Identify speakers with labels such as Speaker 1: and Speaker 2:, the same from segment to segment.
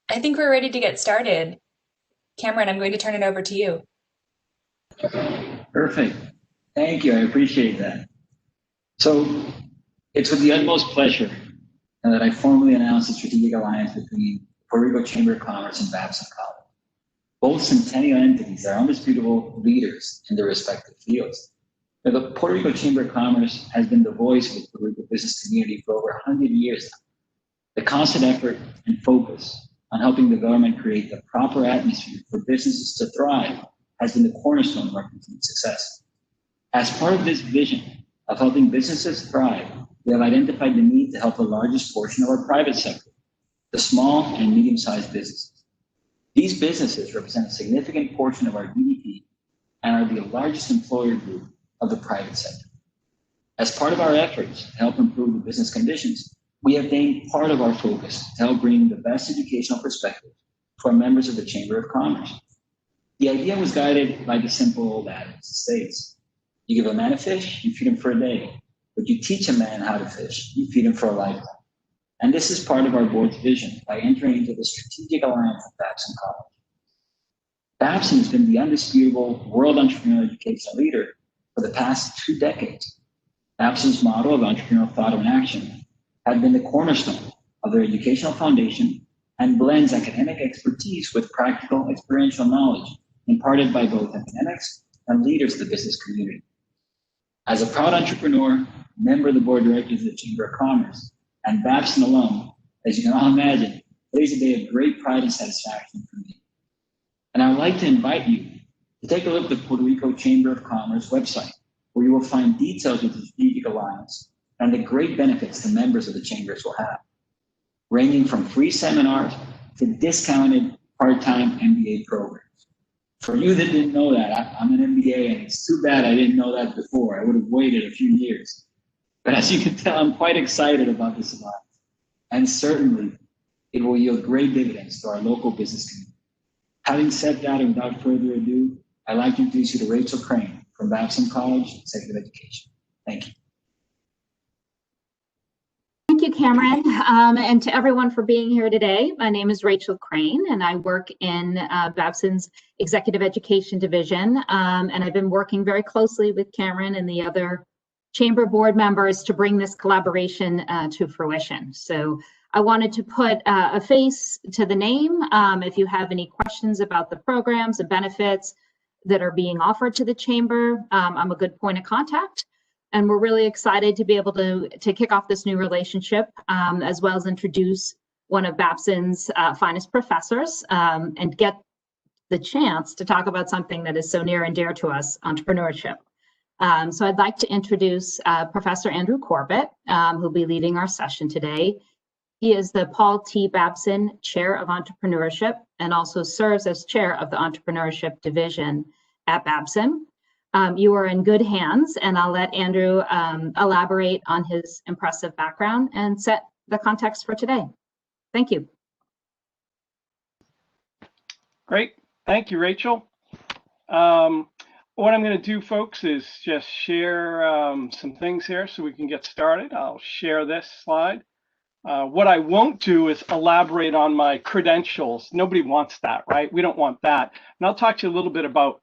Speaker 1: I think we're ready to get started. Cameron, I'm going to turn it over to you.
Speaker 2: Perfect. Thank you. I appreciate that. So it's with the utmost pleasure that I formally announce the strategic alliance between Puerto Rico Chamber of Commerce and Babson College. Both centennial entities are undisputable leaders in their respective fields. Now, the Puerto Rico Chamber of Commerce has been the voice of the Puerto Rico business community for over 100 years now. The constant effort and focus on helping the government create the proper atmosphere for businesses to thrive has been the cornerstone of our continued success. As part of this vision of helping businesses thrive, we have identified the need to help the largest portion of our private sector, the small and medium-sized businesses. These businesses represent a significant portion of our GDP and are the largest employer group of the private sector. As part of our efforts to help improve the business conditions, we have made part of our focus to help bring the best educational perspective to our members of the Chamber of Commerce. The idea was guided by the simple old adage that states, you give a man a fish, you feed him for a day, but you teach a man how to fish, you feed him for a lifetime. And this is part of our board's vision by entering into the strategic alliance with Babson College. Babson has been the undisputable world entrepreneurial educational leader for the past 2 decades. Babson's model of entrepreneurial thought and action had been the cornerstone of their educational foundation and blends academic expertise with practical experiential knowledge imparted by both academics and leaders of the business community. As a proud entrepreneur, member of the board of directors of the Chamber of Commerce, and Babson alum, as you can all imagine, today's a day of great pride and satisfaction for me. And I would like to invite you to take a look at the Puerto Rico Chamber of Commerce website, where you will find details of the strategic alliance and the great benefits the members of the chambers will have, ranging from free seminars to discounted part-time MBA programs. For you that didn't know that, I'm an MBA, and it's too bad I didn't know that before. I would have waited a few years. But as you can tell, I'm quite excited about this alliance. And certainly, it will yield great dividends to our local business community. Having said that, and without further ado, I'd like to introduce you to Rachel Crane from Babson College Executive Education. Thank you.
Speaker 3: Thank you, Cameron, and to everyone for being here today. My name is Rachel Crane, and I work in Babson's Executive Education Division, and I've been working very closely with Cameron and the other Chamber board members to bring this collaboration to fruition. So I wanted to put a face to the name. If you have any questions about the programs and benefits that are being offered to the Chamber, I'm a good point of contact. And we're really excited to be able to kick off this new relationship, as well as introduce one of Babson's finest professors and get the chance to talk about something that is so near and dear to us, entrepreneurship. So I'd like to introduce Professor Andrew Corbett, who'll be leading our session today. He is the Paul T. Babson Chair of Entrepreneurship and also serves as Chair of the Entrepreneurship Division at Babson. You are in good hands, and I'll let Andrew elaborate on his impressive background and set the context for today. Thank you.
Speaker 4: Great. Thank you, Rachel. What I'm going to do, folks, is just share some things here so we can get started. I'll share this slide. What I won't do is elaborate on my credentials. Nobody wants that, right? We don't want that. And I'll talk to you a little bit about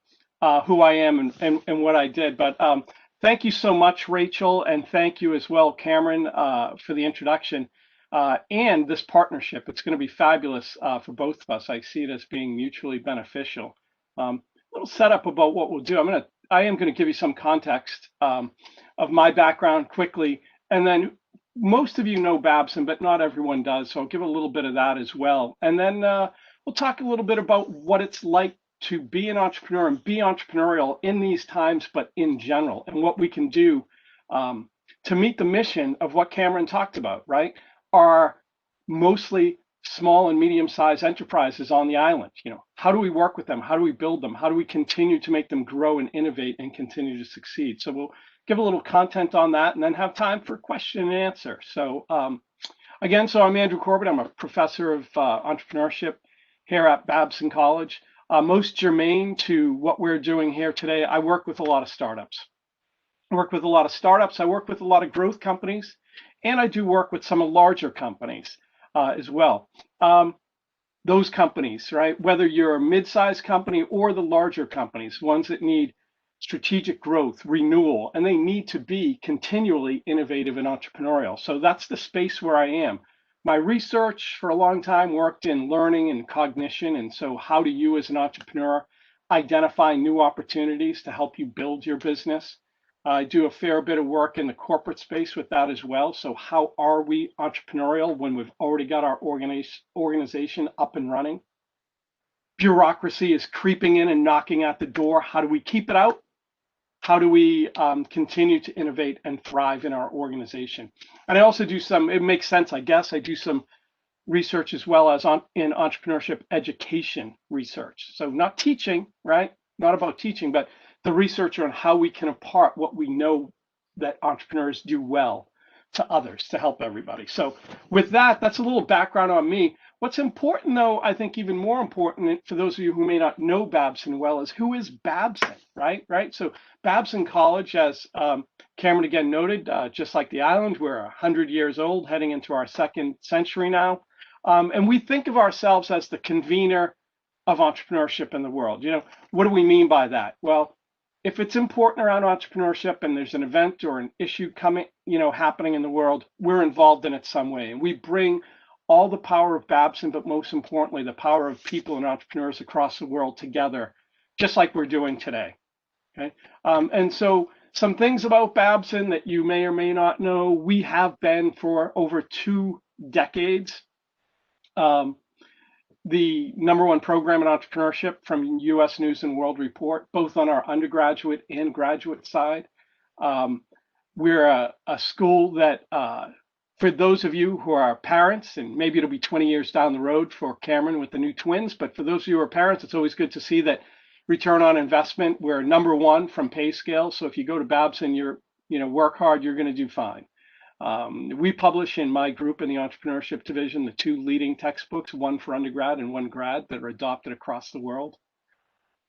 Speaker 4: who I am and what I did. But thank you so much, Rachel, and thank you as well, Cameron, for the introduction and this partnership. It's going to be fabulous for both of us. I see it as being mutually beneficial. Little setup about what we'll do. I am going to give you some context of my background quickly, and then most of you know Babson, but not everyone does. So I'll give a little bit of that as well, and then we'll talk a little bit about what it's like to be an entrepreneur and be entrepreneurial in these times, but in general, and what we can do to meet the mission of what Cameron talked about, right? Are mostly small and medium-sized enterprises on the island. You know, how do we work with them? How do we build them? How do we continue to make them grow and innovate and continue to succeed? So we'll give a little content on that and then have time for question and answer. So again, so I'm Andrew Corbett. I'm a professor of entrepreneurship here at Babson College. Most germane to what we're doing here today, I work with a lot of startups. I work with a lot of growth companies, and I do work with some larger companies as well. those companies, right? Whether you're a mid-sized company or the larger companies, ones that need strategic growth, renewal, and they need to be continually innovative and entrepreneurial. So that's the space where I am. My research for a long time worked in learning and cognition. And so how do you as an entrepreneur identify new opportunities to help you build your business? I do a fair bit of work in the corporate space with that as well. So how are we entrepreneurial when we've already got our organization up and running? Bureaucracy is creeping in and knocking at the door. How do we keep it out? How do we continue to innovate and thrive in our organization? And I also do some, it makes sense, I guess, I do some research as well as in entrepreneurship education research. So not teaching, right? Not about teaching, but the research on how we can impart what we know that entrepreneurs do well to others to help everybody. So with that, that's a little background on me. What's important, though, I think even more important for those of you who may not know Babson well, is who is Babson, right? So Babson College, as Cameron again noted, just like the island, we're 100 years old, heading into our second century now. And we think of ourselves as the convener of entrepreneurship in the world. You know, what do we mean by that? Well, if it's important around entrepreneurship and there's an event or an issue coming, happening in the world, we're involved in it some way. And we bring all the power of Babson, but most importantly, the power of people and entrepreneurs across the world together, just like we're doing today. Okay. And so some things about Babson that you may or may not know, we have been for over 2 decades. The #1 program in entrepreneurship from US News and World Report, both on our undergraduate and graduate side. We're a school that, for those of you who are parents, and maybe it'll be 20 years down the road for Cameron with the new twins, but for those of you who are parents, it's always good to see that return on investment, we're #1 from pay scale. So if you go to Babson, work hard, you're going to do fine. We publish in my group in the entrepreneurship division, the 2 leading textbooks, one for undergrad and one grad, that are adopted across the world.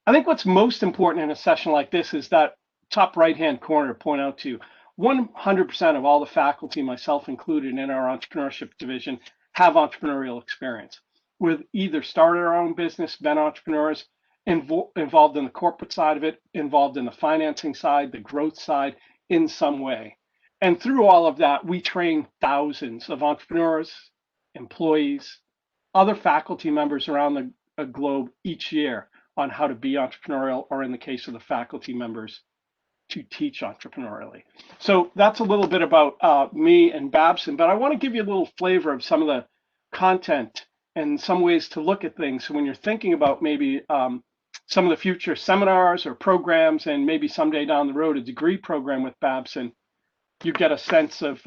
Speaker 4: I think what's most important in a session like this is that top right-hand corner to point out to you, 100% of all the faculty, myself included, in our entrepreneurship division have entrepreneurial experience. We've either started our own business, been entrepreneurs, involved in the corporate side of it, involved in the financing side, the growth side in some way. And through all of that, we train thousands of entrepreneurs, employees, other faculty members around the globe each year on how to be entrepreneurial, or in the case of the faculty members, to teach entrepreneurially. So that's a little bit about me and Babson, but I want to give you a little flavor of some of the content and some ways to look at things. So when you're thinking about maybe some of the future seminars or programs, and maybe someday down the road, a degree program with Babson, you get a sense of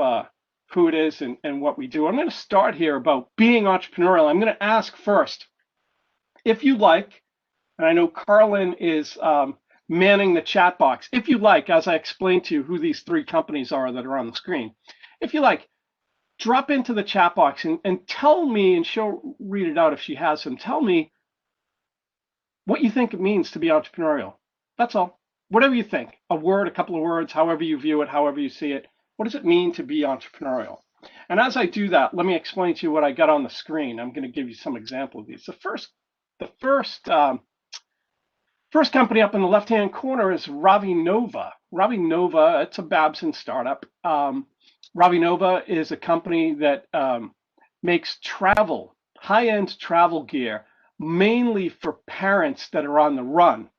Speaker 4: who it is and what we do. I'm going to start here about being entrepreneurial. I'm going to ask first, if you like, and I know Carlin is manning the chat box, if you like, as I explained to you who these 3 companies are that are on the screen, if you like, drop into the chat box and tell me, and she'll read it out if she has them, tell me what you think it means to be entrepreneurial. That's all. Whatever you think, a word, a couple of words, however you view it, however you see it. What does it mean to be entrepreneurial? And as I do that, let me explain to you what I got on the screen. I'm going to give you some example of these. The first company up in the left-hand corner is Ravi Nova. Ravi Nova, it's a Babson startup. Ravi Nova is a company that makes travel, high-end travel gear, mainly for parents that are on the run.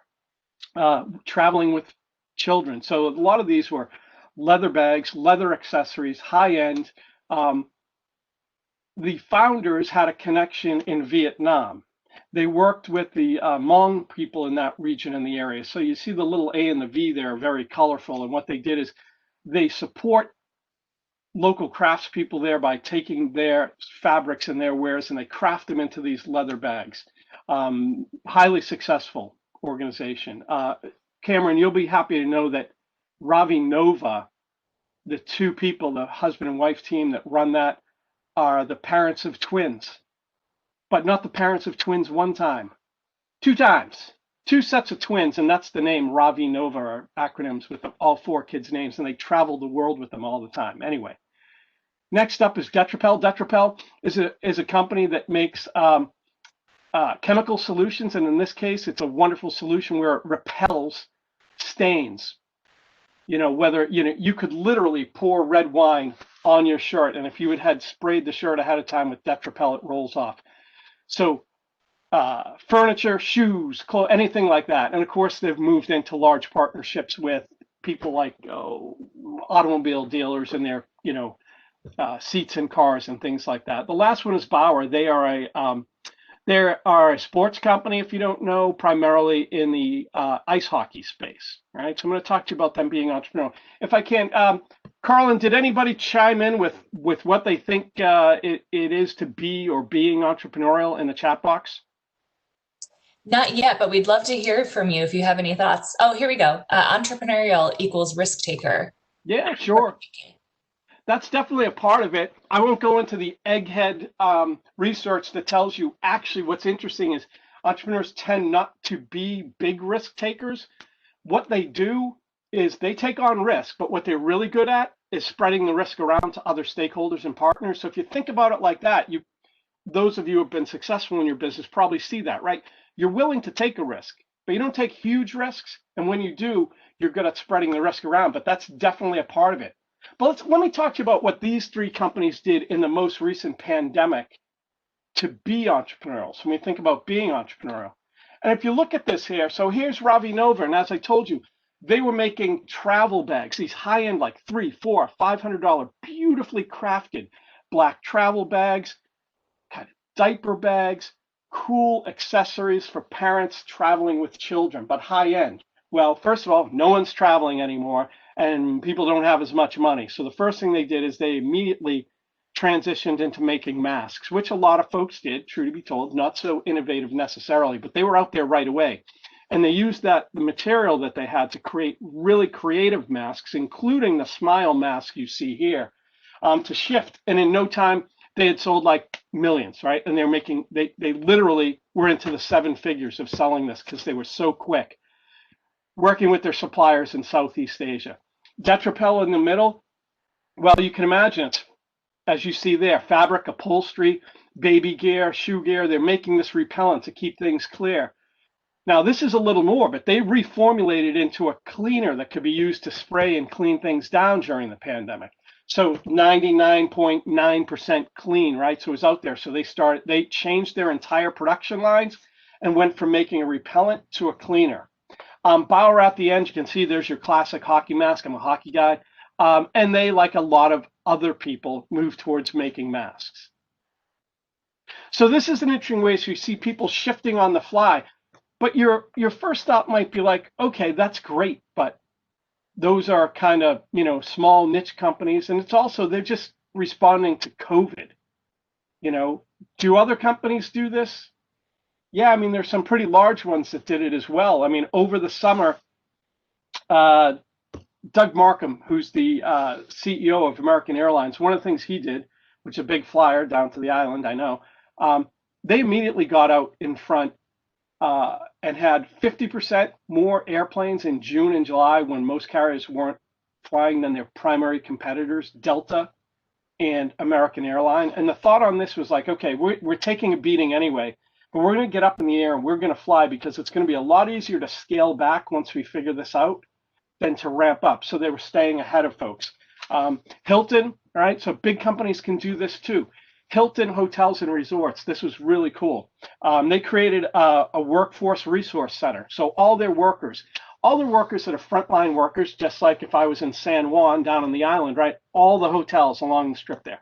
Speaker 4: Traveling with children. So a lot of these were leather bags, leather accessories, high-end. The founders had a connection in Vietnam. They worked with the Hmong people in that region in the area. So you see the little A and the V there are very colorful. And what they did is they support local craftspeople there by taking their fabrics and their wares, and they craft them into these leather bags. Highly successful organization. Cameron, you'll be happy to know that Ravi Nova, the 2 people, the husband and wife team that run that, are the parents of twins, but not the parents of twins one time, 2 times, 2 sets of twins, and that's the name Ravi Nova, are acronyms with all 4 kids' names, and they travel the world with them all the time. Anyway, next up is Detrapel. Detrapel is a company that makes chemical solutions, and in this case, it's a wonderful solution where it repels stains. Whether, you could literally pour red wine on your shirt, and if you had sprayed the shirt ahead of time with Detrapel, it rolls off. So furniture, shoes, clothes, anything like that. And of course, they've moved into large partnerships with people like automobile dealers and their, seats in cars and things like that. The last one is Bauer. They are a sports company, if you don't know, primarily in the ice hockey space, right? So I'm going to talk to you about them being entrepreneurial. If I can, Carlin, did anybody chime in with what they think it is to be or being entrepreneurial in the chat box?
Speaker 1: Not yet, but we'd love to hear from you if you have any thoughts. Oh, here we go. Entrepreneurial equals risk taker.
Speaker 4: Yeah, sure. That's definitely a part of it. I won't go into the egghead research that tells you actually what's interesting is entrepreneurs tend not to be big risk takers. What they do is they take on risk, but what they're really good at is spreading the risk around to other stakeholders and partners. So if you think about it like that, those of you who have been successful in your business probably see that, right? You're willing to take a risk, but you don't take huge risks. And when you do, you're good at spreading the risk around, but that's definitely a part of it. But let me talk to you about what these three companies did in the most recent pandemic to be entrepreneurial. So when we think about being entrepreneurial. And if you look at this here, so here's Ravi Nova, and as I told you, they were making travel bags, these high-end, like $300, $400, $500, beautifully crafted black travel bags, kind of diaper bags, cool accessories for parents traveling with children, but high-end. Well, first of all, no one's traveling anymore, and people don't have as much money. So the first thing they did is they immediately transitioned into making masks, which a lot of folks did, true to be told, not so innovative necessarily, but they were out there right away. And they used the material that they had to create really creative masks, including the smile mask you see here, to shift. And in no time, they had sold like millions, right? And they literally were into the seven figures of selling this because they were so quick, working with their suppliers in Southeast Asia. Detrapel in the middle, well, you can imagine it, as you see there, fabric, upholstery, baby gear, shoe gear. They're making this repellent to keep things clear. Now, this is a little more, but they reformulated into a cleaner that could be used to spray and clean things down during the pandemic. So 99.9% clean, right? So it was out there. So they changed their entire production lines and went from making a repellent to a cleaner. Bauer at the end, you can see there's your classic hockey mask. I'm a hockey guy. And they, like a lot of other people, move towards making masks. So this is an interesting way. So you see people shifting on the fly. But your first thought might be like, okay, that's great, but those are kind of, small niche companies. And it's also, they're just responding to COVID. Do other companies do this? Yeah, I mean, there's some pretty large ones that did it as well. I mean, over the summer, Doug Markham, who's the CEO of American Airlines, one of the things he did, which is a big flyer down to the island, I know, they immediately got out in front and had 50% more airplanes in June and July when most carriers weren't flying than their primary competitors, Delta and American Airlines. And the thought on this was like, okay, we're taking a beating anyway, but we're going to get up in the air and we're going to fly because it's going to be a lot easier to scale back once we figure this out than to ramp up. So they were staying ahead of folks. Hilton, all right, so big companies can do this too. Hilton Hotels and Resorts, this was really cool. They created a workforce resource center. So all their workers that are frontline workers, just like if I was in San Juan down on the island, right? All the hotels along the strip there.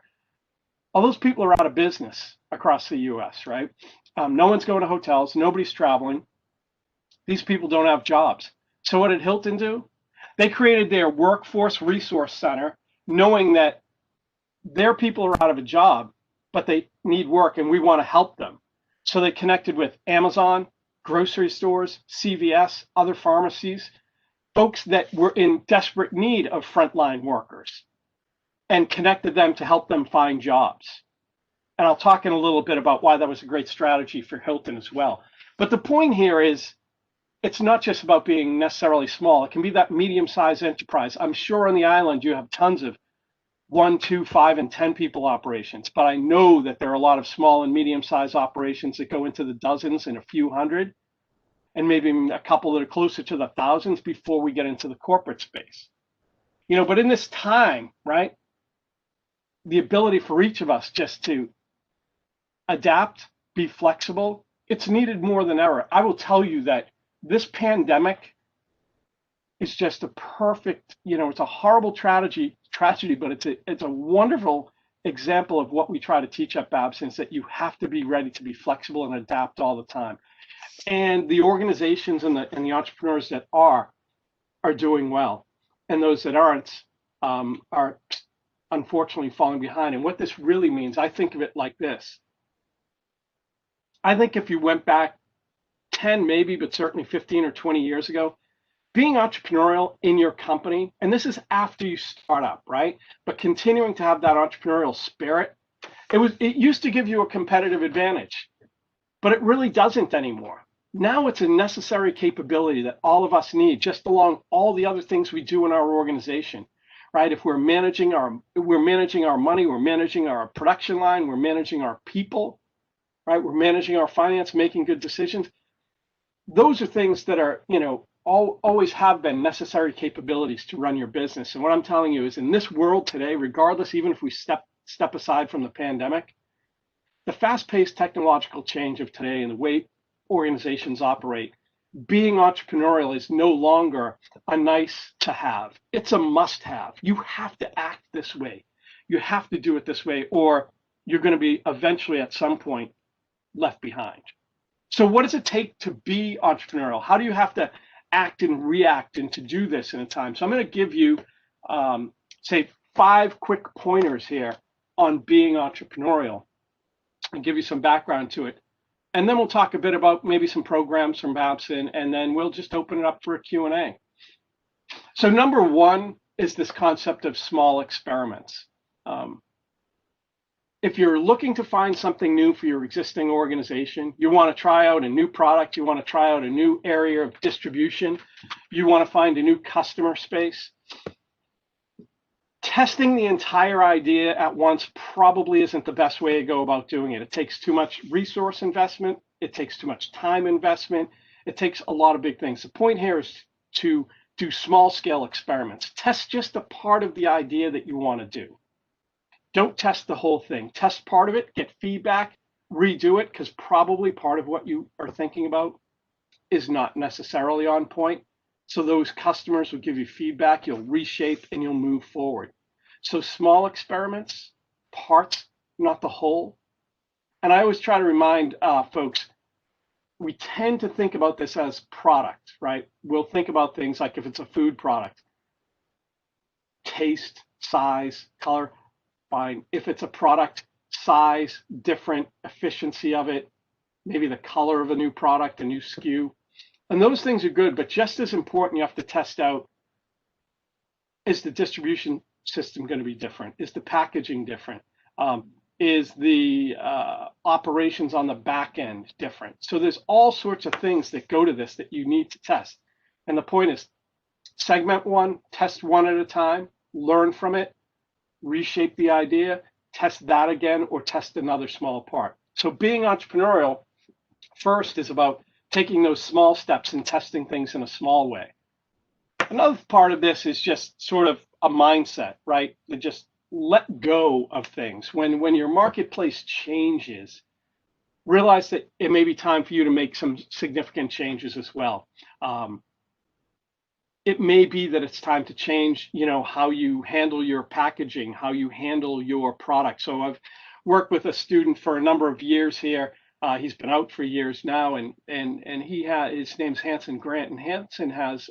Speaker 4: All those people are out of business across the US, right? No one's going to hotels, nobody's traveling. These people don't have jobs. So what did Hilton do? They created their workforce resource center, knowing that their people are out of a job, but they need work and we want to help them. So they connected with Amazon, grocery stores, CVS, other pharmacies, folks that were in desperate need of frontline workers, and connected them to help them find jobs. And I'll talk in a little bit about why that was a great strategy for Hilton as well. But the point here is, it's not just about being necessarily small. It can be that medium-sized enterprise. I'm sure on the island you have tons of 1, 2, 5, and 10 people operations, but I know that there are a lot of small and medium-sized operations that go into the dozens and a few hundred, and maybe a couple that are closer to the thousands before we get into the corporate space. But in this time, right, the ability for each of us just to adapt, be flexible, it's needed more than ever. I will tell you that this pandemic is just a perfect, it's a horrible tragedy, but it's a wonderful example of what we try to teach at Babson, is that you have to be ready to be flexible and adapt all the time. And the organizations and the entrepreneurs that are doing well, and those that aren't are unfortunately falling behind. And what this really means, I think of it like this. I think if you went back 10 maybe, but certainly 15 or 20 years ago, being entrepreneurial in your company, and this is after you start up, right? But continuing to have that entrepreneurial spirit, it used to give you a competitive advantage, but it really doesn't anymore. Now it's a necessary capability that all of us need, just along all the other things we do in our organization, right? If we're managing our money, we're managing our production line, we're managing our people, right? We're managing our finance, making good decisions. Those are things that are, always have been necessary capabilities to run your business. And what I'm telling you is, in this world today, regardless, even if we step aside from the pandemic, the fast-paced technological change of today and the way organizations operate, being entrepreneurial is no longer a nice to have. It's a must have. You have to act this way. You have to do it this way, or you're going to be eventually at some point left behind. So what does it take to be entrepreneurial? How do you have to act and react and to do this in a time? So I'm going to give you, say, 5 quick pointers here on being entrepreneurial and give you some background to it. And then we'll talk a bit about maybe some programs from Babson, and then we'll just open it up for a Q&A. So number 1 is this concept of small experiments. If you're looking to find something new for your existing organization, you want to try out a new product, you want to try out a new area of distribution, you want to find a new customer space, testing the entire idea at once probably isn't the best way to go about doing it. It takes too much resource investment. It takes too much time investment. It takes a lot of big things. The point here is to do small scale experiments. Test just a part of the idea that you want to do. Don't test the whole thing. Test part of it, get feedback, redo it, because probably part of what you are thinking about is not necessarily on point. So those customers will give you feedback, you'll reshape, and you'll move forward. So small experiments, parts, not the whole. And I always try to remind folks, we tend to think about this as product, right? We'll think about things like if it's a food product, taste, size, color, fine. If it's a product, size, different, efficiency of it, maybe the color of a new product, a new SKU. And those things are good, but just as important, you have to test out, is the distribution system going to be different? Is the packaging different? Is the operations on the back end different? So there's all sorts of things that go to this that you need to test. And the point is, segment one, test one at a time, learn from it, reshape the idea, test that again, or test another small part. So being entrepreneurial first is about taking those small steps and testing things in a small way. Another part of this is just sort of a mindset, right? To just let go of things. When your marketplace changes, realize that it may be time for you to make some significant changes as well. It may be that it's time to change, how you handle your packaging, how you handle your product. So I've worked with a student for a number of years here. He's been out for years now, and his name's Hanson Grant, and Hanson has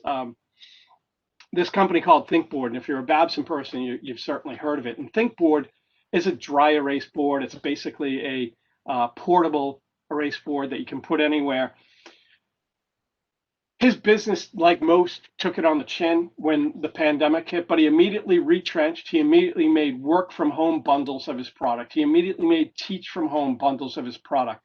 Speaker 4: this company called ThinkBoard. And if you're a Babson person, you've certainly heard of it. And ThinkBoard is a dry erase board. It's basically a portable erase board that you can put anywhere. His business, like most, took it on the chin when the pandemic hit, but he immediately retrenched. He immediately made work from home bundles of his product. He immediately made teach from home bundles of his product.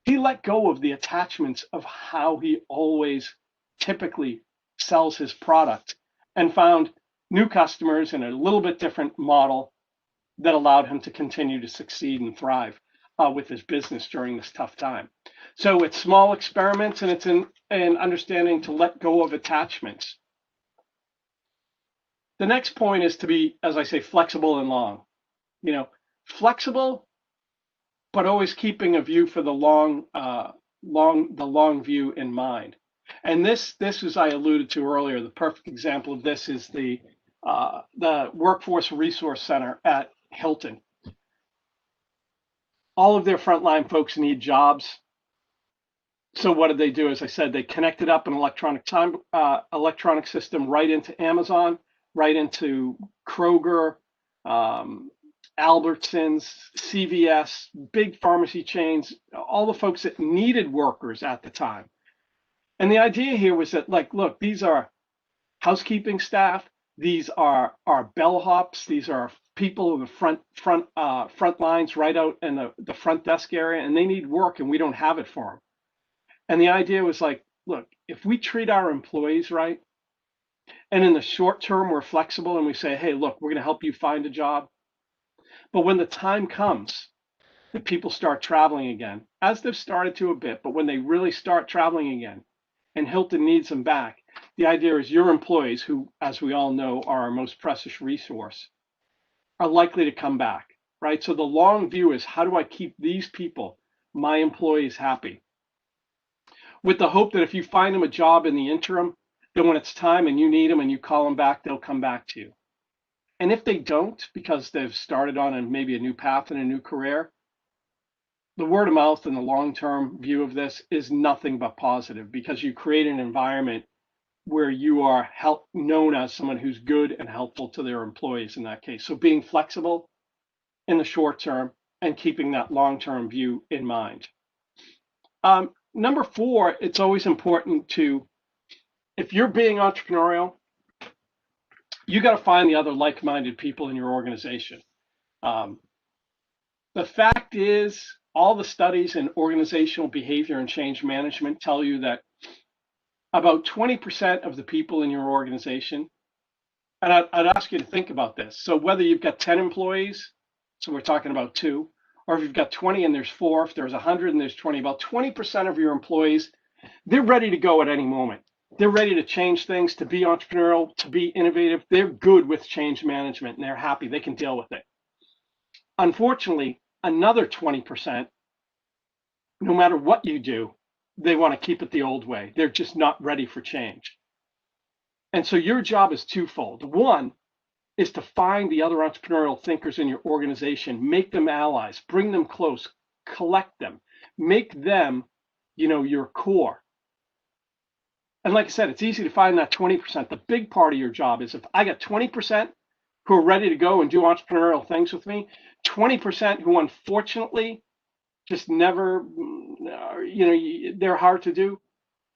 Speaker 4: He let go of the attachments of how he always typically sells his product and found new customers in a little bit different model that allowed him to continue to succeed and thrive with his business during this tough time. So it's small experiments, and it's in understanding to let go of attachments. The next point is to be, as I say, flexible and long. Flexible, but always keeping a view for the long view in mind. And this, as I alluded to earlier, the perfect example of this is the Workforce Resource Center at Hilton. All of their frontline folks need jobs. So what did they do? As I said, they connected up an electronic system right into Amazon, right into Kroger, Albertsons, CVS, big pharmacy chains, all the folks that needed workers at the time. And the idea here was that, like, look, these are housekeeping staff, these are bellhops, these are people in the front lines right out in the front desk area, and they need work, and we don't have it for them. And the idea was like, look, if we treat our employees right, and in the short term we're flexible and we say, hey, look, we're going to help you find a job. But when the time comes that people start traveling again, as they've started to a bit, but when they really start traveling again, and Hilton needs them back, the idea is your employees, who, as we all know, are our most precious resource, are likely to come back, right? So the long view is, how do I keep these people, my employees, happy? With the hope that if you find them a job in the interim, then when it's time and you need them and you call them back, they'll come back to you. And if they don't, because they've started on maybe a new path and a new career, the word of mouth and the long-term view of this is nothing but positive, because you create an environment where you are known as someone who's good and helpful to their employees in that case. So being flexible in the short term and keeping that long-term view in mind. Number 4, it's always important to, if you're being entrepreneurial, you got to find the other like-minded people in your organization. The fact is, all the studies in organizational behavior and change management tell you that about 20% of the people in your organization, and I'd ask you to think about this. So whether you've got 10 employees, so we're talking about 2, or if you've got 20 and there's 4, if there's 100 and there's 20, about 20% of your employees, they're ready to go at any moment. They're ready to change things, to be entrepreneurial, to be innovative. They're good with change management and they're happy. They can deal with it. Unfortunately, another 20%, no matter what you do, they want to keep it the old way. They're just not ready for change. And so your job is twofold. One is to find the other entrepreneurial thinkers in your organization, make them allies, bring them close, collect them, make them, your core. And like I said, it's easy to find that 20%. The big part of your job is, if I got 20% who are ready to go and do entrepreneurial things with me, 20% who unfortunately just never, they're hard to do.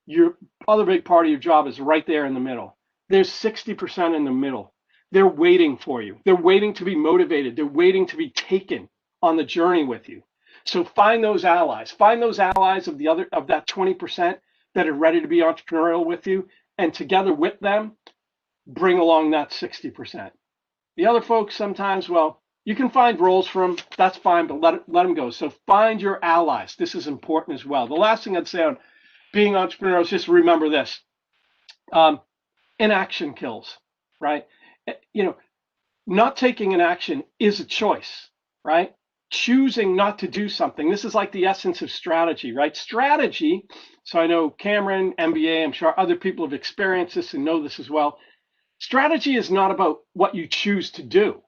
Speaker 4: Your other big part of your job is right there in the middle. There's 60% in the middle. They're waiting for you. They're waiting to be motivated. They're waiting to be taken on the journey with you. So find those allies. Find those allies of that 20% that are ready to be entrepreneurial with you, and together with them, bring along that 60%. The other folks sometimes, well, you can find roles for them, that's fine, but let them go. So find your allies. This is important as well. The last thing I'd say on being entrepreneurial is just remember this. Inaction kills, right? Not taking an action is a choice, right? Choosing not to do something. This is like the essence of strategy, right? Strategy, so I know Cameron, MBA, I'm sure other people have experienced this and know this as well. Strategy is not about what you choose to do.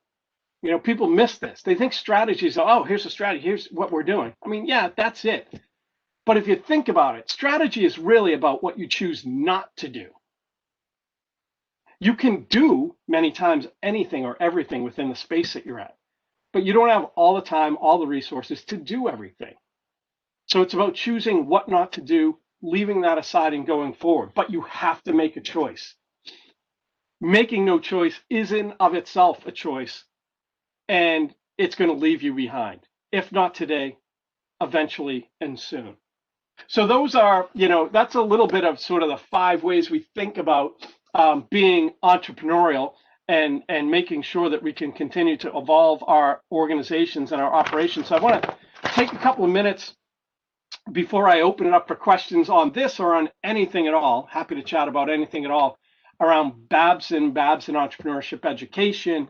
Speaker 4: People miss this. They think strategy is, oh, here's a strategy, here's what we're doing. I mean, yeah, that's it. But if you think about it, strategy is really about what you choose not to do. You can do many times anything or everything within the space that you're at, but you don't have all the time, all the resources to do everything. So it's about choosing what not to do, leaving that aside and going forward, but you have to make a choice. Making no choice is in of itself a choice, and it's going to leave you behind. If not today, eventually and soon. So those are, that's a little bit of sort of the 5 ways we think about being entrepreneurial. and making sure that we can continue to evolve our organizations and our operations. So I want to take a couple of minutes before I open it up for questions on this or on anything at all. Happy to chat about anything at all around Babson entrepreneurship education,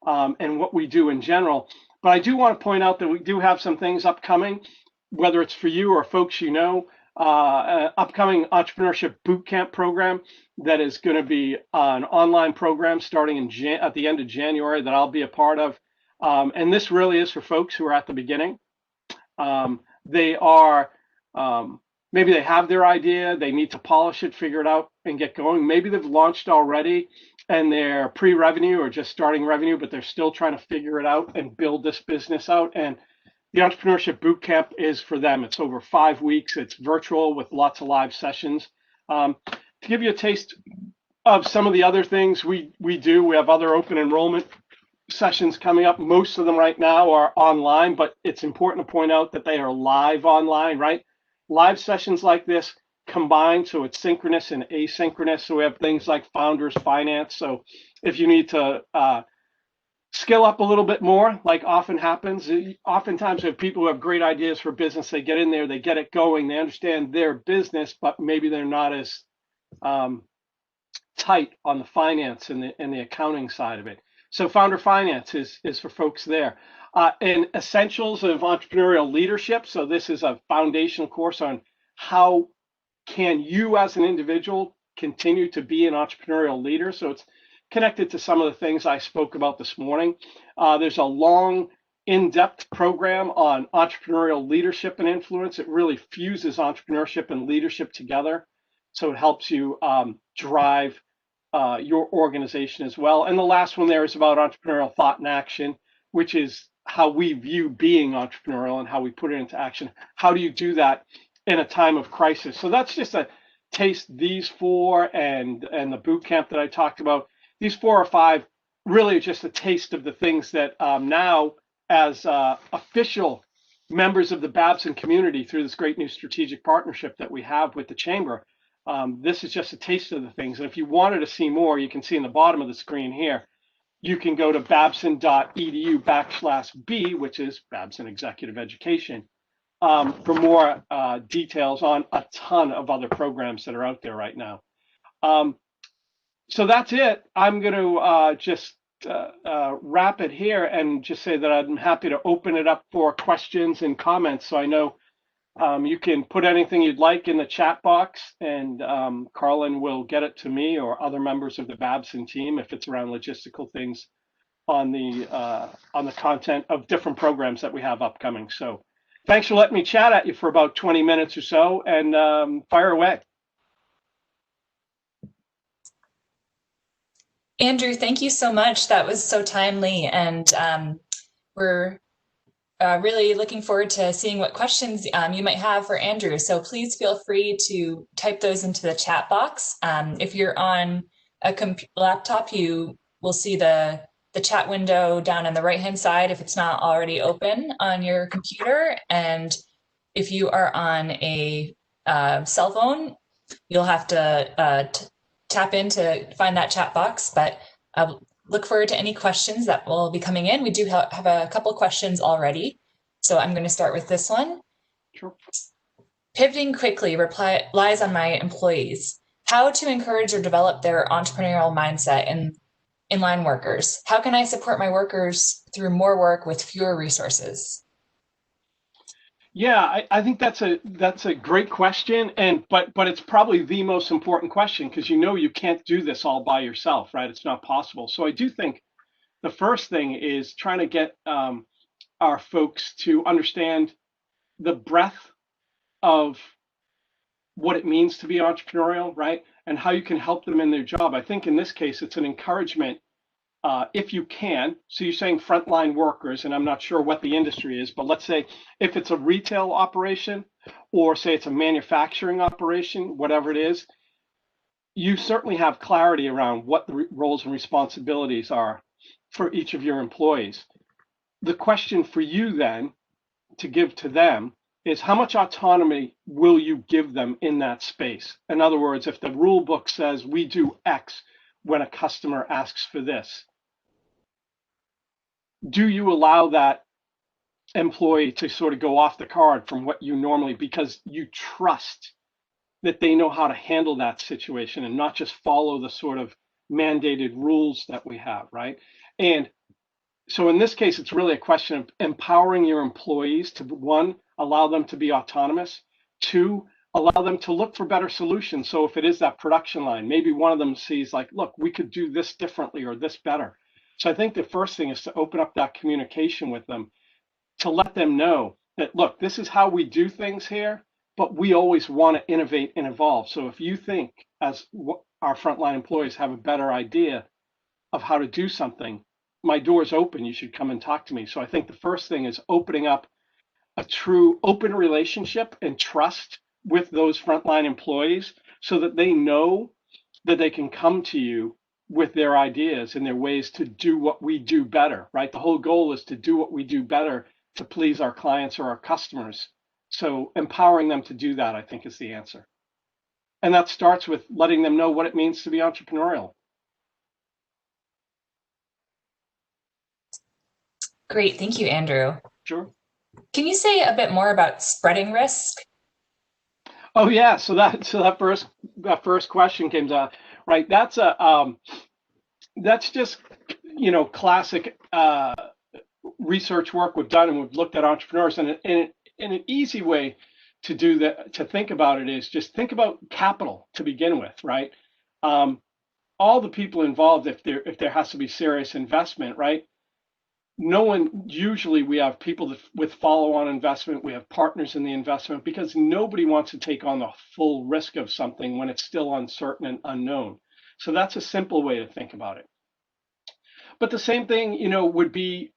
Speaker 4: and what we do in general. But I do want to point out that we do have some things upcoming, whether it's for you or folks you know, upcoming entrepreneurship bootcamp program that is going to be an online program starting at the end of January that I'll be a part of. And this really is for folks who are at the beginning. They are, maybe they have their idea, they need to polish it, figure it out, and get going. Maybe they've launched already and they're pre-revenue or just starting revenue, but they're still trying to figure it out and build this business out. And the Entrepreneurship Bootcamp is for them. It's over 5 weeks. It's virtual with lots of live sessions. To give you a taste of some of the other things we do, we have other open enrollment sessions coming up. Most of them right now are online, but it's important to point out that they are live online, right? Live sessions like this combined, so it's synchronous and asynchronous. So we have things like Founders Finance. So if you need to skill up a little bit more, like often happens, oftentimes we have people who have great ideas for business. They get in there, they get it going, they understand their business, but maybe they're not as tight on the finance and the accounting side of it. So Founder Finance is for folks there. And Essentials of Entrepreneurial Leadership. So this is a foundational course on how can you as an individual continue to be an entrepreneurial leader. So it's connected to some of the things I spoke about this morning. There's a long, in-depth program on entrepreneurial leadership and influence. It really fuses entrepreneurship and leadership together. So it helps you drive your organization as well. And the last one there is about entrepreneurial thought and action, which is how we view being entrepreneurial and how we put it into action. How do you do that in a time of crisis? So that's just a taste. These four and the boot camp that I talked about, these 4 or 5 really just a taste of the things that now as official members of the Babson community through this great new strategic partnership that we have with the Chamber, this is just a taste of the things. And if you wanted to see more, you can see in the bottom of the screen here, you can go to babson.edu/B, which is Babson Executive Education, for more details on a ton of other programs that are out there right now. So that's it. I'm going to just wrap it here and just say that I'm happy to open it up for questions and comments. So I know you can put anything you'd like in the chat box, and Carlin will get it to me or other members of the Babson team if it's around logistical things on the content of different programs that we have upcoming. So thanks for letting me chat at you for about 20 minutes or so, and fire away.
Speaker 1: Andrew, thank you so much. That was so timely, and we're really looking forward to seeing what questions you might have for Andrew. So please feel free to type those into the chat box. If you're on a laptop, you will see the chat window down on the right-hand side if it's not already open on your computer. And if you are on a cell phone, you'll have to tap in to find that chat box. But look forward to any questions that will be coming in. We do have a couple questions already. So I'm going to start with this one.
Speaker 4: Sure.
Speaker 1: Pivoting quickly relies on my employees. How to encourage or develop their entrepreneurial mindset in inline workers? How can I support my workers through more work with fewer resources?
Speaker 4: Yeah, I think that's a great question, but it's probably the most important question, because you can't do this all by yourself, right? It's not possible. So I do think the first thing is trying to get our folks to understand the breadth of what it means to be entrepreneurial, right? And how you can help them in their job. I think in this case, it's an encouragement if you can. So you're saying frontline workers, and I'm not sure what the industry is, but let's say if it's a retail operation or say it's a manufacturing operation, whatever it is, you certainly have clarity around what the roles and responsibilities are for each of your employees. The question for you then to give to them is how much autonomy will you give them in that space? In other words, if the rule book says we do X, when a customer asks for this? Do you allow that employee to sort of go off the card from what you normally, because you trust that they know how to handle that situation and not just follow the sort of mandated rules that we have, right? And so in this case, it's really a question of empowering your employees to, one, allow them to be autonomous, two, allow them to look for better solutions. So if it is that production line, maybe one of them sees like, look, we could do this differently or this better. So I think the first thing is to open up that communication with them, to let them know that, look, this is how we do things here, but we always want to innovate and evolve. So if you think as our frontline employees have a better idea of how to do something, my door's open, you should come and talk to me. So I think the first thing is opening up a true open relationship and trust with those frontline employees so that they know that they can come to you with their ideas and their ways to do what we do better, right? The whole goal is to do what we do better to please our clients or our customers. So empowering them to do that, I think, is the answer. And that starts with letting them know what it means to be entrepreneurial.
Speaker 1: Great, thank you, Andrew.
Speaker 4: Sure.
Speaker 1: Can you say a bit more about spreading risk?
Speaker 4: Oh yeah, so that first question came to, right? That's just, you know, classic research work we've done, and we've looked at entrepreneurs, and an easy way to do that, to think about it, is just think about capital to begin with, right? All the people involved, if there has to be serious investment, right? No one, usually we have people with follow-on investment, we have partners in the investment, because nobody wants to take on the full risk of something when it's still uncertain and unknown. So that's a simple way to think about it. But the same thing, you know, would be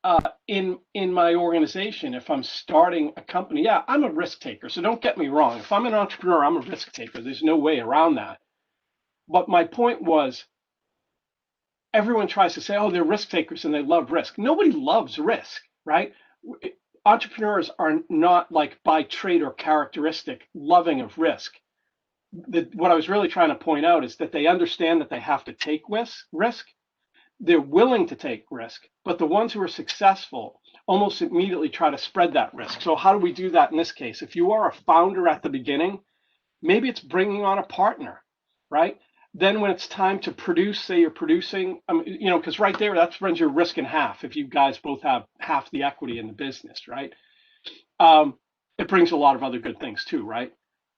Speaker 4: in my organization. If I'm starting a company, yeah, I'm a risk taker. So don't get me wrong. If I'm an entrepreneur, I'm a risk taker. There's no way around that. But my point was, everyone tries to say, oh, they're risk takers and they love risk. Nobody loves risk, right? Entrepreneurs are not, like, by trait or characteristic loving of risk. What I was really trying to point out is that they understand that they have to take risk. They're willing to take risk, but the ones who are successful almost immediately try to spread that risk. So how do we do that in this case? If you are a founder at the beginning, maybe it's bringing on a partner, right? Then when it's time to produce, say you're producing, you know, because right there, that spreads your risk in half if you guys both have half the equity in the business, right? It brings a lot of other good things too, right?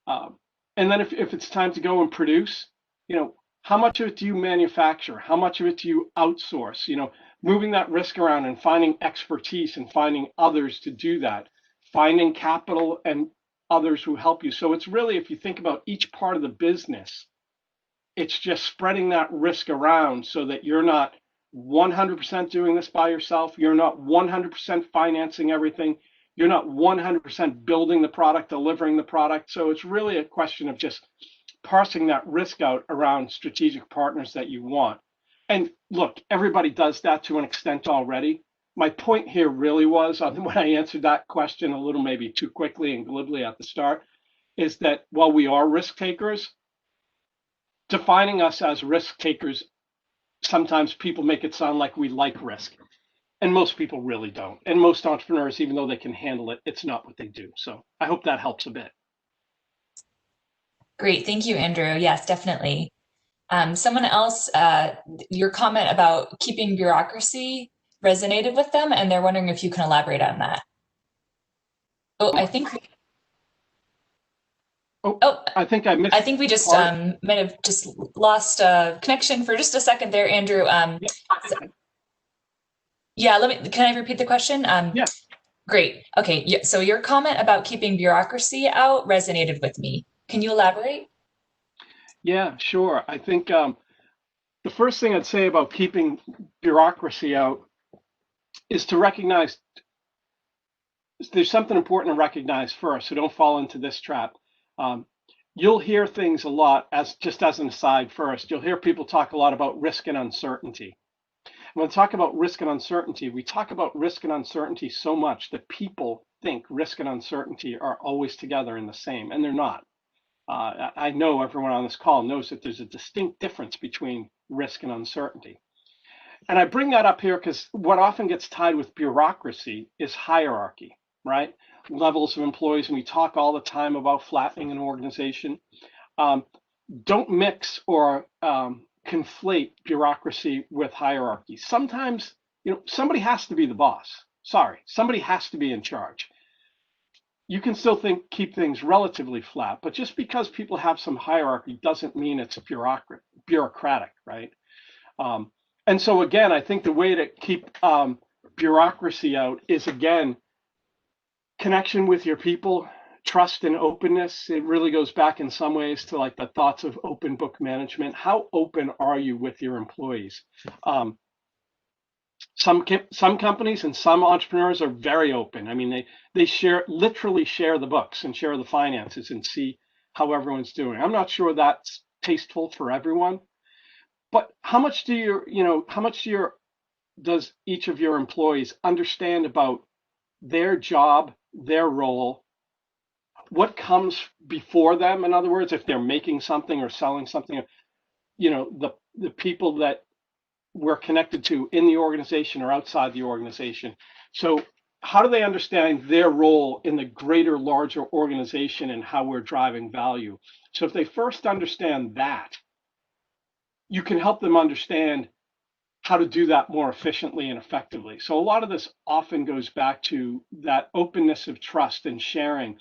Speaker 4: And then if it's time to go and produce, you know, how much of it do you manufacture? How much of it do you outsource? You know, moving that risk around and finding expertise and finding others to do that, finding capital and others who help you. So it's really, if you think about each part of the business, it's just spreading that risk around so that you're not 100% doing this by yourself. You're not 100% financing everything. You're not 100% building the product, delivering the product. So it's really a question of just parsing that risk out around strategic partners that you want. And look, everybody does that to an extent already. My point here really was, when I answered that question a little maybe too quickly and glibly at the start, is that while we are risk takers, defining us as risk takers, sometimes people make it sound like we like risk. And most people really don't. And most entrepreneurs, even though they can handle it, it's not what they do. So I hope that helps a bit.
Speaker 1: Great, thank you, Andrew. Yes, definitely. Someone else, your comment about keeping bureaucracy resonated with them, and they're wondering if you can elaborate on that. Oh, I think
Speaker 4: I think
Speaker 1: we just might have just lost connection for just a second there, Andrew. Can I repeat the question?
Speaker 4: Yeah.
Speaker 1: Great. Okay. Yeah. So your comment about keeping bureaucracy out resonated with me. Can you elaborate?
Speaker 4: Yeah, sure. I think the first thing I'd say about keeping bureaucracy out is to recognize there's something important to recognize first, so don't fall into this trap. You'll hear things a lot, as an aside first, you'll hear people talk a lot about risk and uncertainty. When we talk about risk and uncertainty, we talk about risk and uncertainty so much that people think risk and uncertainty are always together in the same, and they're not. I know everyone on this call knows that there's a distinct difference between risk and uncertainty. And I bring that up here because what often gets tied with bureaucracy is hierarchy, right? Levels of employees, and we talk all the time about flattening an organization. Don't mix or conflate bureaucracy with hierarchy. Sometimes, somebody has to be the boss. Sorry, somebody has to be in charge. You can still keep things relatively flat, but just because people have some hierarchy doesn't mean it's bureaucratic, right? And so again, I think the way to keep bureaucracy out is, again, connection with your people, trust and openness. It really goes back in some ways to like the thoughts of open book management. How open are you with your employees? Some companies and some entrepreneurs are very open. I mean, they literally share the books and share the finances and see how everyone's doing. I'm not sure that's tasteful for everyone, but how much does each of your employees understand about their job, their role, what comes before them? In other words, if they're making something or selling something, the people that we're connected to in the organization or outside the organization. So how do they understand their role in the greater, larger organization and how we're driving value? So if they first understand that, you can help them understand how to do that more efficiently and effectively. So a lot of this often goes back to that openness of trust and sharing.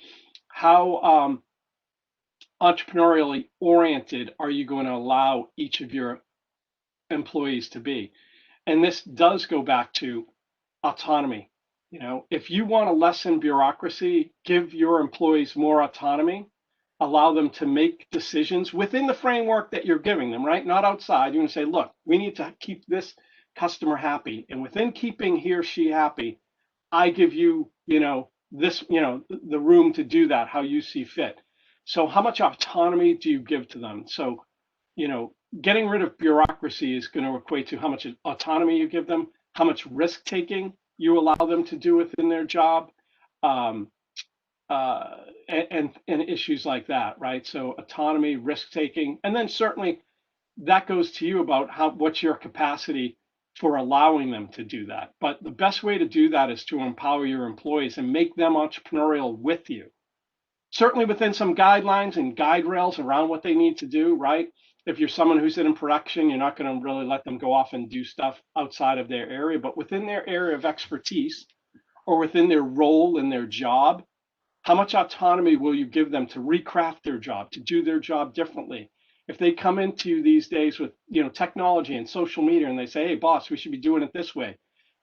Speaker 4: How entrepreneurially oriented are you going to allow each of your employees to be? And this does go back to autonomy. If you want to lessen bureaucracy, give your employees more autonomy, allow them to make decisions within the framework that you're giving them, right? Not outside. You're going to say, look, we need to keep this customer happy. And within keeping he or she happy, I give you, this, the room to do that, how you see fit. So how much autonomy do you give to them? So, getting rid of bureaucracy is going to equate to how much autonomy you give them, how much risk taking you allow them to do within their job, and issues like that, right? So autonomy, risk taking, and then certainly that goes to you about what's your capacity for allowing them to do that. But the best way to do that is to empower your employees and make them entrepreneurial with you. Certainly within some guidelines and guide rails around what they need to do, right? If you're someone who's in production, you're not going to really let them go off and do stuff outside of their area, but within their area of expertise or within their role in their job, how much autonomy will you give them to recraft their job, to do their job differently? If they come into you these days with technology and social media and they say, hey, boss, we should be doing it this way,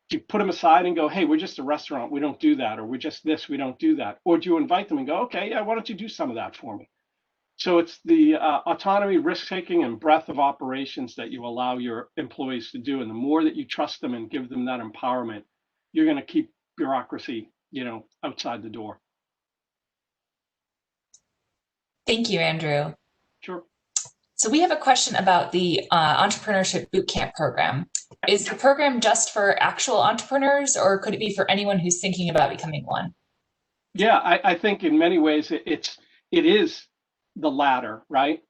Speaker 4: do you put them aside and go, hey, we're just a restaurant, we don't do that, or we're just this, we don't do that? Or do you invite them and go, okay, yeah, why don't you do some of that for me? So it's the autonomy, risk-taking, and breadth of operations that you allow your employees to do. And the more that you trust them and give them that empowerment, you're going to keep bureaucracy, outside the door.
Speaker 1: Thank you, Andrew.
Speaker 4: Sure.
Speaker 1: So we have a question about the Entrepreneurship Bootcamp program. Is the program just for actual entrepreneurs, or could it be for anyone who's thinking about becoming one?
Speaker 4: Yeah, I think in many ways it is the latter, right?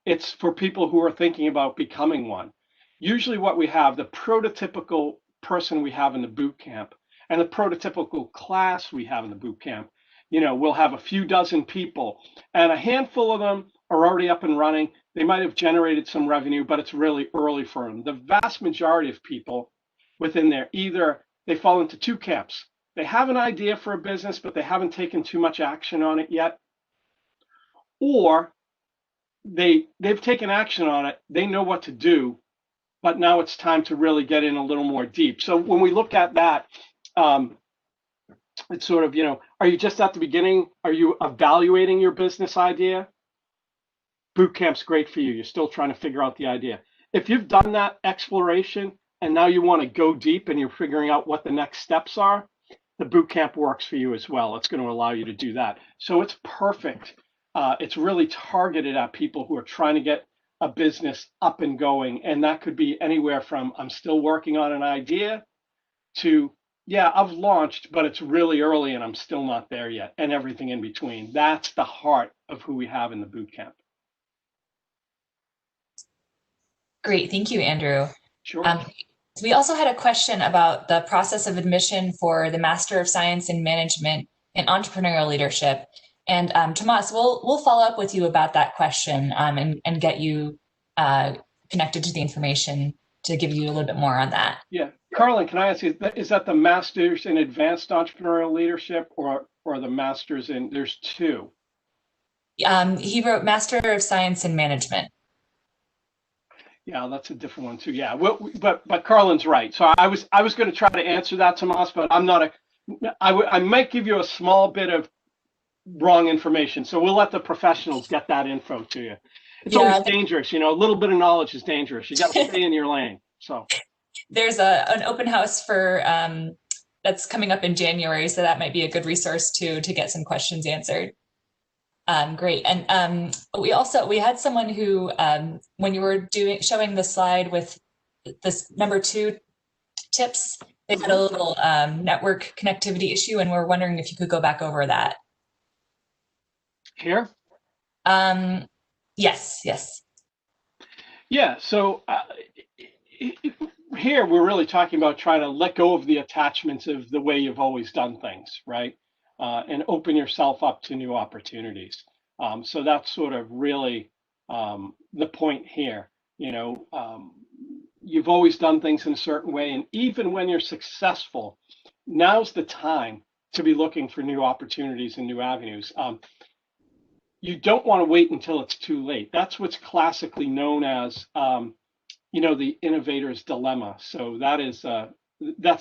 Speaker 4: It's for people who are thinking about becoming one. Usually what we have, the prototypical person we have in the boot camp and the prototypical class we have in the boot camp, we'll have a few dozen people and a handful of them are already up and running. They might have generated some revenue, but it's really early for them. The vast majority of people within there, either they fall into two camps. They have an idea for a business, but they haven't taken too much action on it yet. Or they've taken action on it, they know what to do, but now it's time to really get in a little more deep. So when we look at that, it's sort of, are you just at the beginning? Are you evaluating your business idea? Bootcamp's great for you. You're still trying to figure out the idea. If you've done that exploration and now you want to go deep and you're figuring out what the next steps are, the bootcamp works for you as well. It's going to allow you to do that. So it's perfect. It's really targeted at people who are trying to get a business up and going. And that could be anywhere from I'm still working on an idea to, yeah, I've launched, but it's really early and I'm still not there yet, and everything in between. That's the heart of who we have in the bootcamp.
Speaker 1: Great, thank you, Andrew.
Speaker 4: Sure.
Speaker 1: We also had a question about the process of admission for the Master of Science in Management and Entrepreneurial Leadership. And Tomas, we'll follow up with you about that question and get you connected to the information to give you a little bit more on that.
Speaker 4: Yeah, Carlin, can I ask you, is that the Masters in Advanced Entrepreneurial Leadership or the Masters in, there's two?
Speaker 1: He wrote Master of Science in Management.
Speaker 4: Yeah, that's a different one too. Yeah, but Carlin's right. So I was going to try to answer that, Tomas, but I'm not I might give you a small bit of wrong information. So we'll let the professionals get that info to you. It's always dangerous, a little bit of knowledge is dangerous. You got to stay in your lane. So
Speaker 1: there's an open house for that's coming up in January, so that might be a good resource to get some questions answered. Great. And we had someone who, when you were showing the slide with this number 2 tips, they had a little network connectivity issue, and we're wondering if you could go back over that.
Speaker 4: Here?
Speaker 1: Yes.
Speaker 4: Yeah. So here we're really talking about trying to let go of the attachments of the way you've always done things, right? And open yourself up to new opportunities. So that's sort of really the point here. You've always done things in a certain way, and even when you're successful, now's the time to be looking for new opportunities and new avenues. You don't want to wait until it's too late. That's what's classically known as, the innovator's dilemma. So that's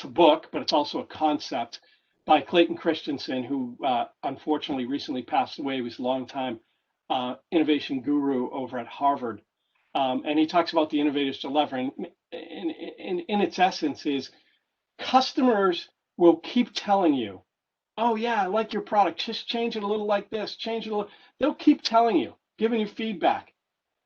Speaker 4: a book, but it's also a concept by Clayton Christensen, who unfortunately recently passed away. He was a longtime innovation guru over at Harvard. And he talks about the innovator's dilemma. And in its essence is customers will keep telling you, oh yeah, I like your product, just change it a little like this, change it a little. They'll keep telling you, giving you feedback.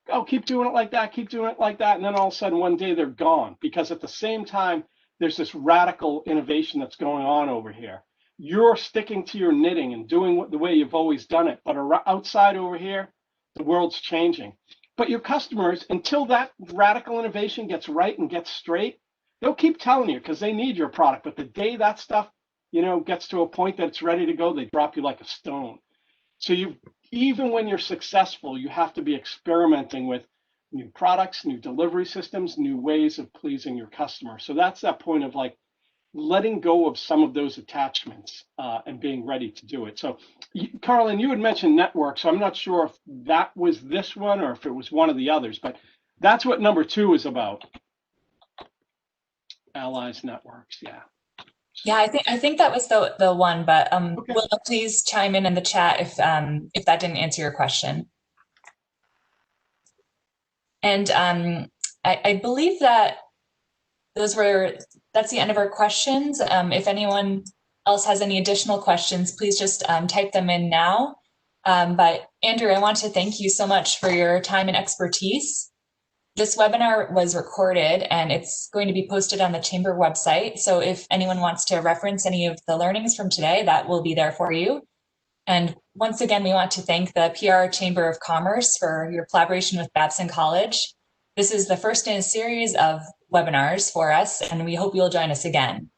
Speaker 4: Oh, keep doing it like that, keep doing it like that. And then all of a sudden one day they're gone, because at the same time, there's this radical innovation that's going on over here. You're sticking to your knitting and doing the way you've always done it. But outside over here, the world's changing. But your customers, until that radical innovation gets right and gets straight, they'll keep telling you because they need your product. But the day that stuff, gets to a point that it's ready to go, they drop you like a stone. So even when you're successful, you have to be experimenting with new products, new delivery systems, new ways of pleasing your customer. So that's that point of like letting go of some of those attachments and being ready to do it. So Carlin, you had mentioned network, so I'm not sure if that was this one or if it was one of the others, but that's what number 2 is about. Allies networks, yeah.
Speaker 1: Yeah, I think that was the one, but
Speaker 4: Okay.
Speaker 1: Will, please chime in the chat if that didn't answer your question. And I believe that that's the end of our questions. If anyone else has any additional questions, please just type them in now. But Andrew, I want to thank you so much for your time and expertise. This webinar was recorded and it's going to be posted on the Chamber website. So if anyone wants to reference any of the learnings from today, that will be there for you. And once again, we want to thank the PR Chamber of Commerce for your collaboration with Babson College. This is the first in a series of webinars for us, and we hope you'll join us again.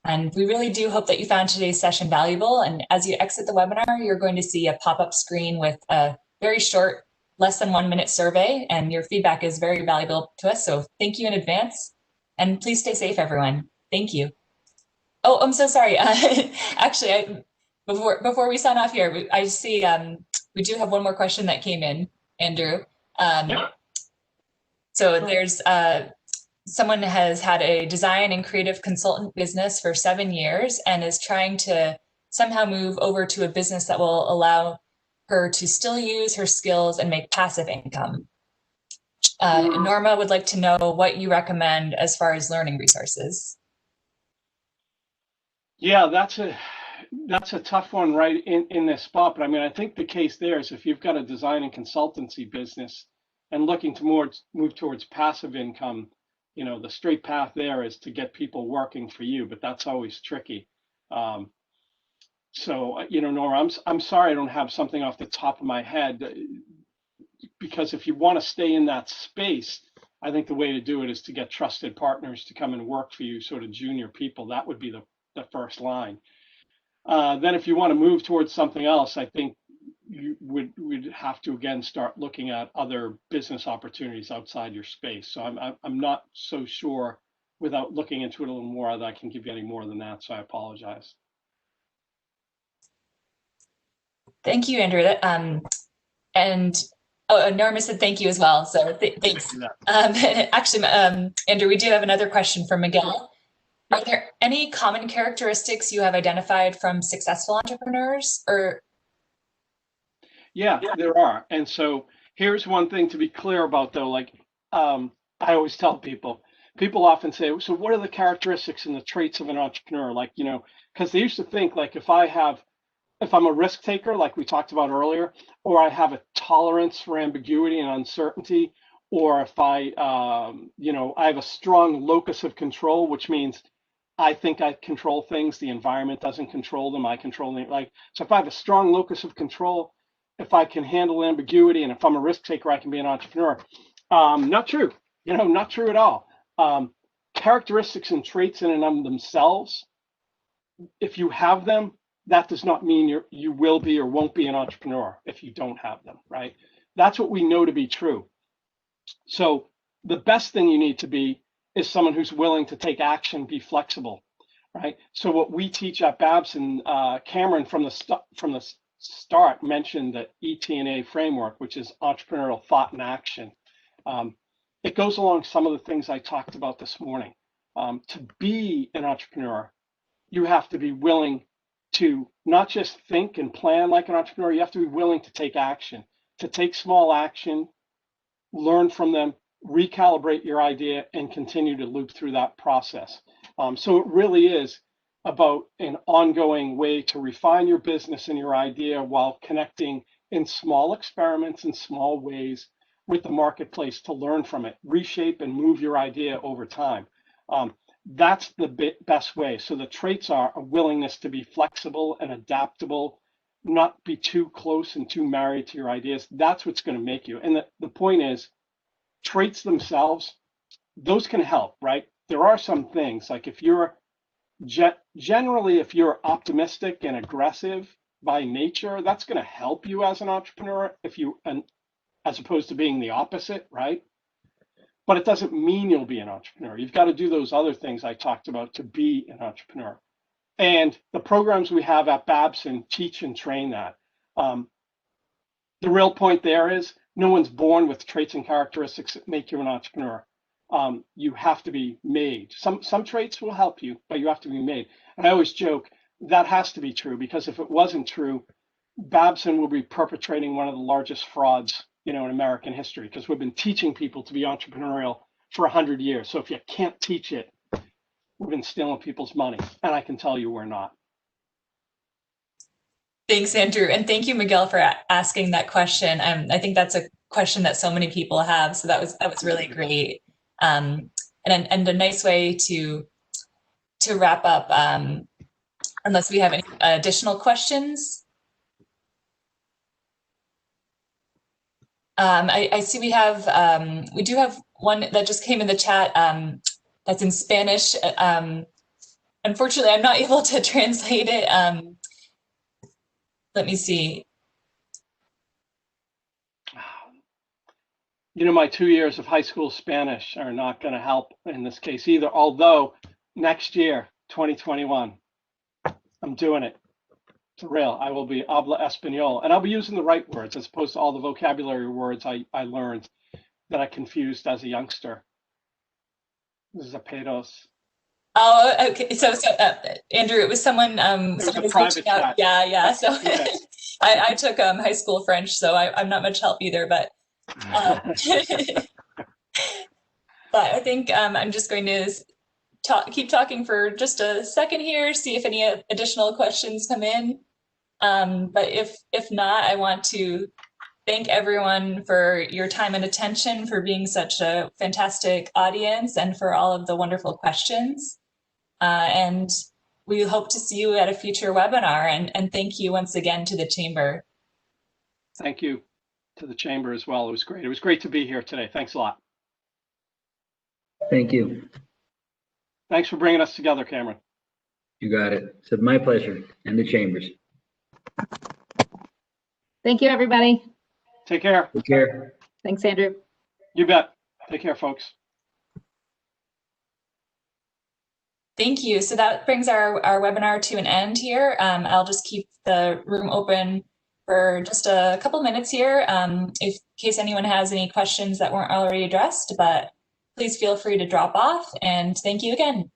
Speaker 1: And we really do hope that you found today's session valuable. And as you exit the webinar, you're going to see a pop-up screen with a very short, less than 1 minute survey, and your feedback is very valuable to us. So thank you in advance, and please stay safe, everyone. Thank you. Oh, I'm so sorry. Actually, before we sign off here, I see we do have one more question that came in, Andrew. So there's someone has had a design and creative consultant business for 7 years and is trying to somehow move over to a business that will allow her to still use her skills and make passive income. Norma would like to know what you recommend as far as learning resources.
Speaker 4: Yeah, that's a tough one right in this spot. But I mean, I think the case there is if you've got a design and consultancy business and looking to move towards passive income, the straight path there is to get people working for you, but that's always tricky. So, Nora, I'm sorry I don't have something off the top of my head, because if you want to stay in that space, I think the way to do it is to get trusted partners to come and work for you, sort of junior people. That would be the first line. Then if you want to move towards something else, I think you would have to again start looking at other business opportunities outside your space. So I'm not so sure, without looking into it a little more, that I can give you any more than that. So I apologize.
Speaker 1: Thank you, Andrew. And oh, Norma said thank you as well. So thanks. Actually, Andrew, we do have another question from Miguel. Are there any common characteristics you have identified from successful entrepreneurs, or?
Speaker 4: Yeah, there are. And so here's one thing to be clear about, though. Like I always tell people often say, so what are the characteristics and the traits of an entrepreneur? Like, you know, because they used to think like if I'm a risk taker, like we talked about earlier, or I have a tolerance for ambiguity and uncertainty, or if I, you know, I have a strong locus of control, which means I think I control things, the environment doesn't control them, I control them. Like, so if I have a strong locus of control, if I can handle ambiguity, and if I'm a risk taker, I can be an entrepreneur. Not true, you know, not true at all. Characteristics and traits in and of themselves, if you have them, that does not mean you will be or won't be an entrepreneur if you don't have them, right? That's what we know to be true. So the best thing you need to be is someone who's willing to take action, be flexible, right? So what we teach at Babson, Cameron from the start mentioned the ET&A framework, which is entrepreneurial thought and action. It goes along some of the things I talked about this morning. To be an entrepreneur, you have to be willing to not just think and plan like an entrepreneur, you have to be willing to take action, to take small action, learn from them, recalibrate your idea, and continue to loop through that process. So it really is about an ongoing way to refine your business and your idea while connecting in small experiments and small ways with the marketplace to learn from it, reshape and move your idea over time. That's the best way. So the traits are a willingness to be flexible and adaptable, not be too close and too married to your ideas. That's what's going to make you. And the point is, traits themselves, those can help, right? There are some things like if you're generally, if you're optimistic and aggressive by nature, that's going to help you as an entrepreneur as opposed to being the opposite, right? But it doesn't mean you'll be an entrepreneur. You've got to do those other things I talked about to be an entrepreneur. And the programs we have at Babson teach and train that. The real point there is no one's born with traits and characteristics that make you an entrepreneur. You have to be made. Some traits will help you, but you have to be made. And I always joke that has to be true, because if it wasn't true, Babson will be perpetrating one of the largest frauds, you know, in American history, because we've been teaching people to be entrepreneurial for 100 years. So if you can't teach it, we've been stealing people's money, and I can tell you we're not.
Speaker 1: Thanks, Andrew. And thank you, Miguel, for asking that question. I think that's a question that so many people have. So that was really great. And a nice way to wrap up, unless we have any additional questions. I see we do have one that just came in the chat that's in Spanish. Unfortunately, I'm not able to translate it. Let me see.
Speaker 4: You know, my 2 years of high school Spanish are not going to help in this case either, although next year, 2021, I'm doing it. For real, I will be habla español, and I'll be using the right words as opposed to all the vocabulary words I learned that I confused as a youngster. Zapatos.
Speaker 1: Oh, okay. So Andrew, it was someone
Speaker 4: It was private chat.
Speaker 1: Yeah. So
Speaker 4: okay.
Speaker 1: I took high school French, so I'm not much help either, but but I think I'm just going to keep talking for just a second here, see if any additional questions come in. But if not, I want to thank everyone for your time and attention, for being such a fantastic audience, and for all of the wonderful questions. And we hope to see you at a future webinar. And thank you once again to the Chamber.
Speaker 4: Thank you to the Chamber as well. It was great. It was great to be here today. Thanks a lot.
Speaker 5: Thank you.
Speaker 4: Thanks for bringing us together, Cameron.
Speaker 5: You got it. It's my pleasure, and the Chambers.
Speaker 3: Thank you, everybody.
Speaker 4: Take care.
Speaker 5: Take care.
Speaker 3: Thanks, Andrew.
Speaker 4: You bet. Take care, folks.
Speaker 1: Thank you. So that brings our webinar to an end here. I'll just keep the room open for just a couple minutes here in case anyone has any questions that weren't already addressed, but please feel free to drop off, and thank you again.